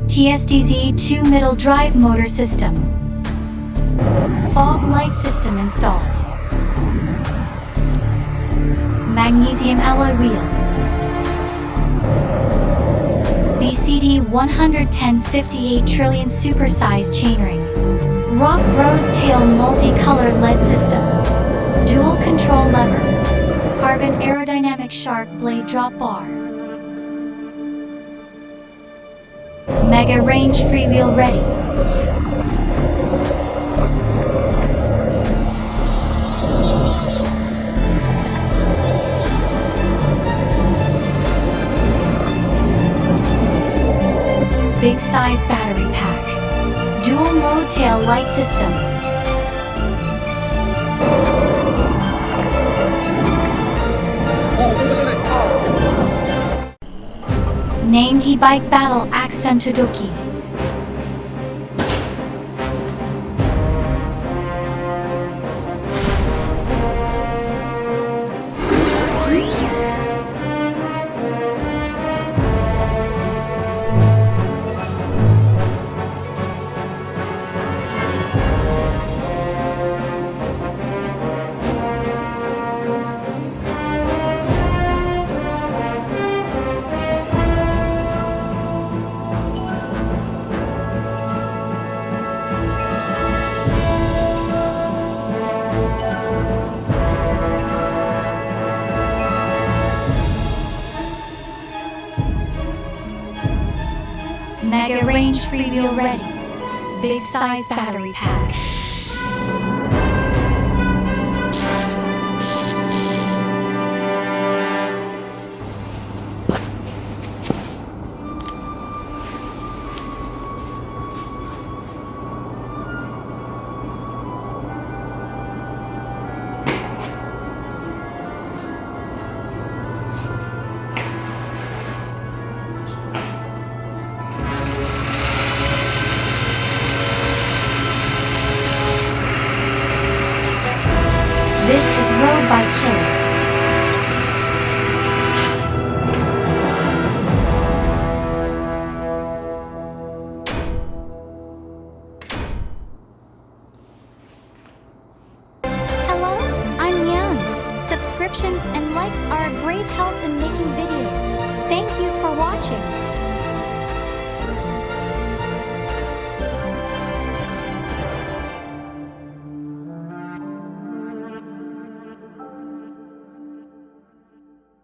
TSDZ 2 middle drive motor system. Fog light system installed. Magnesium alloy wheel. BCD 110/58 trillion supersized chainring. Rock rose tail multicolored LED system. Dual control lever. Carbon aerodynamic shark blade drop bar. Mega range freewheel ready. Big size battery pack. Dual mode tail light system. Named e-bike battle Axton Todoki. Mega range freewheel ready. Big size battery pack. This is Road Bike Killer. Hello, I'm Yan. Subscriptions and likes are a great help in making videos. Thank you for watching.